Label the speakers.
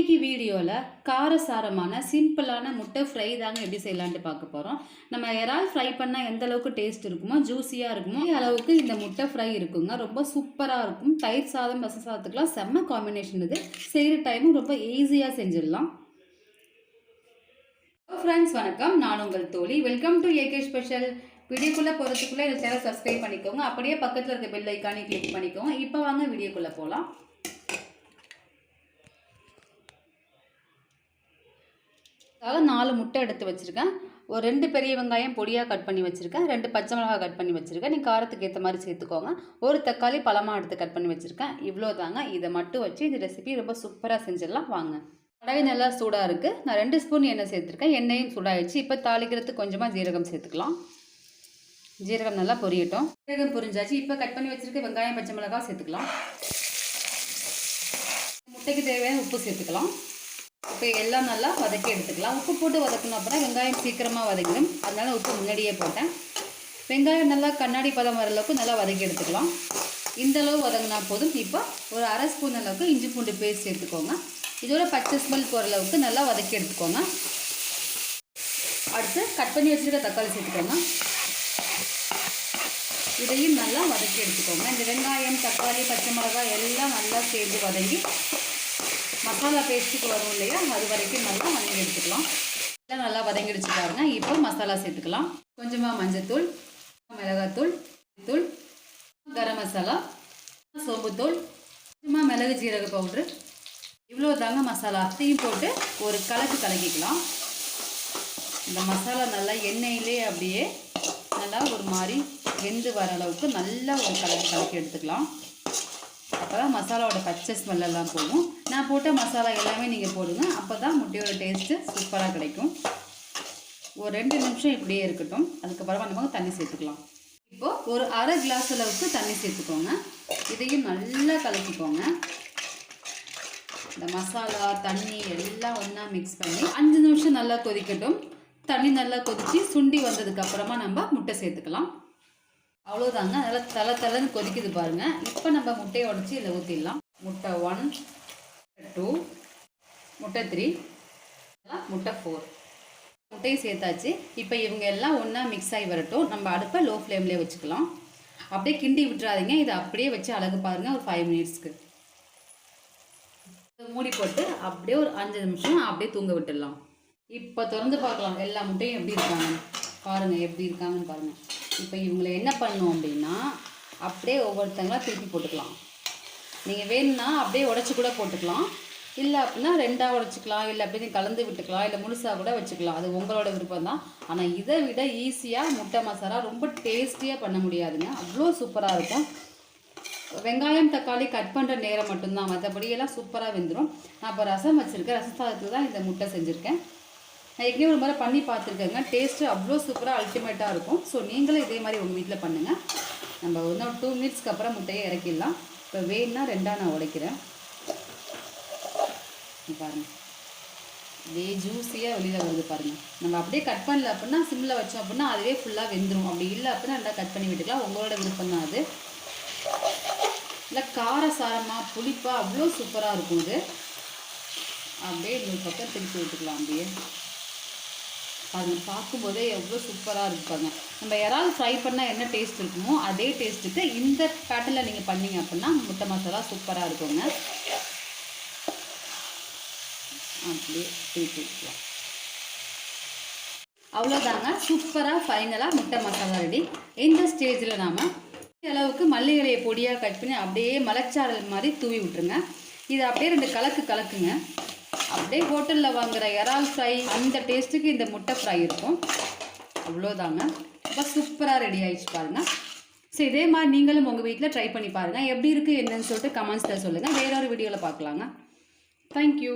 Speaker 1: இன்னைக்கு வீடியோவில் காரசாரமான சிம்பிளான முட்டை ஃப்ரை தாங்க எப்படி செய்யலான்ட்டு பார்க்க போகிறோம். நம்ம இறால் ஃப்ரை பண்ணால் எந்த அளவுக்கு டேஸ்ட் இருக்குமோ, ஜூஸியாக இருக்குமோ அளவுக்கு இந்த முட்டை ஃப்ரை இருக்குங்க. ரொம்ப சூப்பராக இருக்கும். தயிர் சாதம், ரச சாதத்துக்குலாம் செம்ம காம்பினேஷன். இது செய்கிற டைமும் ரொம்ப ஈஸியாக செஞ்சிடலாம். ஃப்ரெண்ட்ஸ் வணக்கம், நான் உங்கள் தோழி. Welcome to AK special. வீடியோக்குள்ளே போகிறதுக்குள்ளே இந்த சேனல் சப்ஸ்கிரைப் பண்ணிக்கோங்க. அப்படியே பக்கத்தில் இருக்க பெல் ஐக்கானே கிளிக் பண்ணிக்கோங்க. இப்போ வாங்க வீடியோக்குள்ளே போகலாம். அதுக்காக 4 முட்டை எடுத்து வச்சுருக்கேன். ஒரு 2 பெரிய வெங்காயம் பொடியாக கட் பண்ணி வச்சுருக்கேன். 2 பச்சை மிளகாய் கட் பண்ணி வச்சுருக்கேன். நீங்கள் காரத்துக்கு ஏற்ற மாதிரி சேர்த்துக்கோங்க. ஒரு தக்காளி பழமாக எடுத்து கட் பண்ணி வச்சுருக்கேன். இவ்வளோ தாங்க. இதை மட்டும் வச்சு இந்த ரெசிபி ரொம்ப சூப்பராக செஞ்சிடலாம். வாங்க. கடாய் நல்லா சூடாக இருக்குது. நான் 2 ஸ்பூன் எண்ணெய் சேர்த்துருக்கேன். எண்ணெயும் சூடாகிடுச்சு. இப்போ தாளிக்கிறதுக்கு கொஞ்சமாக ஜீரகம் சேர்த்துக்கலாம். ஜீரகம் நல்லா பொரியட்டும். ஜீரகம் பொரிஞ்சாச்சு. இப்போ கட் பண்ணி வச்சுருக்க வெங்காயம் பச்சை மிளகாய் சேர்த்துக்கலாம். முட்டைக்கு தேவையான உப்பு சேர்த்துக்கலாம். இப்போ எல்லாம் நல்லா வதக்கி எடுத்துக்கலாம். உப்பு போட்டு வதக்கணும், அப்படின்னா வெங்காயம் சீக்கிரமாக வதக்கிடும். அதனால உப்பு முன்னாடியே போட்டேன். வெங்காயம் நல்லா கண்ணாடி பதம் வர அளவுக்கு நல்லா வதக்கி எடுத்துக்கலாம். இந்தளவு வதங்கினா போதும். இப்போ ஒரு அரை ஸ்பூன் அளவுக்கு இஞ்சி பூண்டு பேஸ்ட் சேர்த்துக்கோங்க. இதோட பச்சை ஸ்மெல் போகிற அளவுக்கு நல்லா வதக்கி எடுத்துக்கோங்க. அடுத்து கட் பண்ணி வச்சுருக்க தக்காளி சேர்த்துக்கோங்க. இதையும் நல்லா வதக்கி எடுத்துக்கோங்க. இந்த வெங்காயம், தக்காளி, பச்சை மிளகாய் எல்லாம் நல்லா சேர்ந்து வதங்கி மசாலா பேஸ்ட்டுக்கு வரும் இல்லையா, அது வரைக்கும் நல்லா வதங்கி எடுத்துக்கலாம். எல்லாம் நல்லா வதங்கிடுச்சு பாருங்க. இப்போ மசாலா சேர்த்துக்கலாம். கொஞ்சமாக மஞ்சத்தூள், மிளகாத்தூள், தூள், கரம் மசாலா, சோம்புத்தூள், கொஞ்சமாக மிளகு ஜீரக பவுட்ரு, இவ்வளோ தாங்க மசாலா. அதையும் போட்டு ஒரு கலக்கிக்கலாம். இந்த மசாலா நல்லா எண்ணெயிலே அப்படியே நல்லா ஒரு மாதிரி வெந்து வர அளவுக்கு நல்லா ஒரு கலக்கி எடுத்துக்கலாம். அப்போ தான் மசாலாவோட பச்சை ஸ்மெல்லாம் போகும். நான் போட்ட மசாலா எல்லாமே நீங்கள் போடுங்க. அப்போ தான் முட்டையோட டேஸ்ட்டு சூப்பராக கிடைக்கும். ஒரு 2 நிமிஷம் இப்படியே இருக்கட்டும். அதுக்கப்புறமா நம்ம தண்ணி சேர்த்துக்கலாம். இப்போது ஒரு அரை கிளாஸ் அளவுக்கு தண்ணி சேர்த்துக்கோங்க. இதையும் நல்லா கலக்கிக்கோங்க. இந்த மசாலா தண்ணி எல்லாம் ஒன்றா மிக்ஸ் பண்ணி 5 நிமிஷம் நல்லா கொதிக்கட்டும். தண்ணி நல்லா கொதித்து சுண்டி வந்ததுக்கப்புறமா நம்ம முட்டை சேர்த்துக்கலாம். அவ்வளோதாங்க. நல்லா தலைன்னு கொதிக்குது பாருங்கள். இப்போ நம்ம முட்டையை உடச்சி இதில் ஊற்றிடலாம். முட்டை 1, 2, முட்டை 3, முட்டை 4 முட்டையும் சேர்த்தாச்சு. இப்போ இவங்க எல்லாம் ஒன்றா மிக்ஸ் ஆகி வரட்டும். நம்ம அடுப்பை லோ ஃப்ளேம்லேயே வச்சுக்கலாம். அப்படியே கிண்டி விட்டுறாதீங்க. இதை அப்படியே வச்சு அழகு பாருங்கள். ஒரு 5 மினிட்ஸ்க்கு மூடி போட்டு அப்படியே ஒரு 5 நிமிஷம் அப்படியே தூங்க விட்டுடலாம். இப்போ திறந்து பார்க்கலாம் எல்லா முட்டையும் எப்படி இருக்காங்க பாருங்கள். எப்படி இருக்காங்கன்னு பாருங்கள். இப்போ இவங்களை என்ன பண்ணணும் அப்படின்னா, அப்படியே ஒவ்வொருத்தங்களாக திருப்பி போட்டுக்கலாம். நீங்கள் வேணும்னா அப்படியே உடச்சி கூட போட்டுக்கலாம். இல்லை அப்படின்னா 2ஆக உடச்சிக்கலாம். இல்லை அப்படின்னு கலந்து விட்டுக்கலாம். இல்லை முழுசாக கூட வச்சுக்கலாம். அது உங்களோட விருப்பம் தான். ஆனால் இதை விட ஈஸியாக முட்டை மசாலா ரொம்ப டேஸ்டியாக பண்ண முடியாதுங்க. அவ்வளோ சூப்பராக இருக்கும். வெங்காயம் தக்காளி கட் பண்ணுற நேரம் மட்டும்தான், மற்றபடியெல்லாம் சூப்பராக வெந்துடும். நான் இப்போ ரசம் வச்சுருக்கேன். ரச சாதத்துக்கு தான் இந்த முட்டை செஞ்சுருக்கேன். நான் ஏற்கனவே ஒரு முறை பண்ணி பார்த்துருக்கேங்க. டேஸ்ட்டு அவ்வளோ சூப்பராக அல்டிமேட்டாக இருக்கும். ஸோ நீங்களும் இதே மாதிரி உங்கள் வீட்டில் பண்ணுங்கள். நம்ம இன்னும் 2 மினிட்ஸ்க்கு அப்புறம் முட்டையை இறக்கிடலாம். இப்போ வேணுன்னா 2ஆக நான் உடைக்கிறேன். பாருங்கள், இதே ஜூஸியாக வெளியில் வருது பாருங்கள். நம்ம அப்படியே கட் பண்ணல அப்படின்னா சிம்மில் வச்சோம் அப்படின்னா அதுவே ஃபுல்லாக வெந்துடும். அப்படி இல்லை அப்படின்னா 2ஆக கட் பண்ணி விட்டுக்கலாம். உங்களோட விருப்பம் தான் அது. இல்லை காரசாரமாக புளிப்பாக அவ்வளோ சூப்பராக இருக்கும். இது அப்படியே இன்னொரு பக்கம் திருப்பி விட்டுக்கலாம். அப்படியே பாருங்கள், பார்க்கும்போதே எவ்வளோ சூப்பராக இருப்பாங்க. நம்ம இறால் ஃப்ரை பண்ணால் என்ன டேஸ்ட் இருக்குமோ அதே டேஸ்ட்டுக்கு இந்த பேட்டர்னில் நீங்கள் பண்ணீங்க அப்படின்னா முட்டை மசாலா சூப்பராக இருக்குங்க. அப்படியே திருப்பி விட்டுக்கலாம். அவ்வளோதாங்க. சூப்பராக ஃபைனலாக முட்டை மசாலா ரெடி. இந்த ஸ்டேஜில் நாம் அளவுக்கு மல்லி இலையை பொடியாக கட் பண்ணி அப்படியே மலைச்சாரல் மாதிரி தூவி விட்டுருங்க. இதை அப்படியே 2 கலக்குங்க. அப்படியே ஹோட்டலில் வாங்குகிற இறால் ஃப்ரை அந்த டேஸ்ட்டுக்கு இந்த முட்டை ஃப்ரை இருக்கும். அவ்வளோதாங்க. இப்போ சூப்பராக ரெடி ஆகிடுச்சு பாருங்கள். ஸோ இதே மாதிரி நீங்களும் உங்கள் வீட்டில் ட்ரை பண்ணி பாருங்கள். எப்படி இருக்குது என்னன்னு சொல்லிட்டு கமெண்ட்ஸில் சொல்லுங்கள். வேற ஒரு வீடியோவில் பார்க்கலாங்க. தேங்க்யூ.